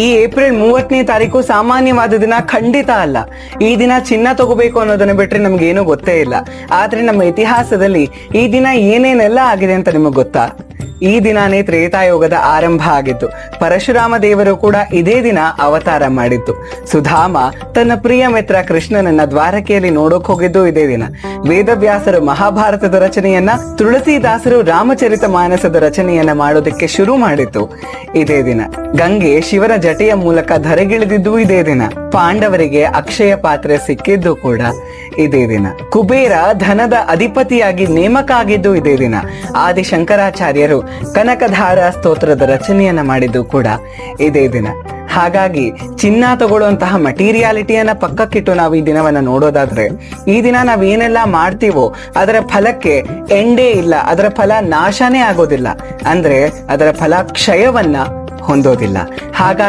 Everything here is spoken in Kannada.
ಈ ಏಪ್ರಿಲ್ 30ನೇ ತಾರೀಕು ಸಾಮಾನ್ಯವಾದ ದಿನ ಖಂಡಿತ ಅಲ್ಲ. ಈ ದಿನ ಚಿನ್ನ ತಗೋಬೇಕು ಅನ್ನೋದನ್ನ ಬಿಟ್ರೆ ನಮ್ಗೇನು ಗೊತ್ತೇ ಇಲ್ಲ. ಆದ್ರೆ ನಮ್ಮ ಇತಿಹಾಸದಲ್ಲಿ ಈ ದಿನ ಏನೇನೆಲ್ಲ ಆಗಿದೆ ಅಂತ ನಿಮಗ್ ಗೊತ್ತಾ? ಈ ದಿನಾನೇ ತ್ರೇತಾಯುಗದ ಆರಂಭ ಆಗಿತ್ತು. ಪರಶುರಾಮ ದೇವರು ಕೂಡ ಇದೇ ದಿನ ಅವತಾರ ಮಾಡಿತ್ತು. ಸುಧಾಮ ತನ್ನ ಪ್ರಿಯ ಮಿತ್ರ ಕೃಷ್ಣನನ್ನ ದ್ವಾರಕೆಯಲ್ಲಿ ನೋಡೋಕ್ ಹೋಗಿದ್ದು ಇದೇ ದಿನ. ವೇದವ್ಯಾಸರು ಮಹಾಭಾರತದ ರಚನೆಯನ್ನ, ತುಳಸಿದಾಸರು ರಾಮಚರಿತ ಮಾನಸದ ರಚನೆಯನ್ನ ಮಾಡೋದಕ್ಕೆ ಶುರು ಮಾಡಿತ್ತು ಇದೇ ದಿನ. ಗಂಗೆ ಶಿವನ ಜಟೆಯ ಮೂಲಕ ಧರೆಗಿಳಿದಿದ್ದು ಇದೇ ದಿನ. ಪಾಂಡವರಿಗೆ ಅಕ್ಷಯ ಪಾತ್ರೆ ಸಿಕ್ಕಿದ್ದು ಕೂಡ ಇದೇ ದಿನ. ಕುಬೇರ ಧನದ ಅಧಿಪತಿಯಾಗಿ ನೇಮಕ ಆಗಿದ್ದು ಇದೇ ದಿನ. ಆದಿಶಂಕರಾಚಾರ್ಯರು ಕನಕಧಾರ ಸ್ತೋತ್ರದ ರಚನೆಯನ್ನ ಮಾಡಿದ್ದು ಕೂಡ ಇದೇ ದಿನ. ಹಾಗಾಗಿ ಚಿನ್ನ ತಗೊಳ್ಳುವಂತಹ ಮಟೀರಿಯಾಲಿಟಿಯನ್ನ ಪಕ್ಕಕ್ಕಿಟ್ಟು ನಾವು ಈ ದಿನವನ್ನ ನೋಡೋದಾದ್ರೆ, ಈ ದಿನ ನಾವ್ ಏನೆಲ್ಲ ಮಾಡ್ತೀವೋ ಅದರ ಫಲಕ್ಕೆ ಎಂಡೇ ಇಲ್ಲ, ಅದರ ಫಲ ನಾಶನೇ ಆಗೋದಿಲ್ಲ. ಅಂದ್ರೆ ಅದರ ಫಲ ಕ್ಷಯವನ್ನ ಹೊಂದೋದಿಲ್ಲ. ಹಾಗಾಗಿ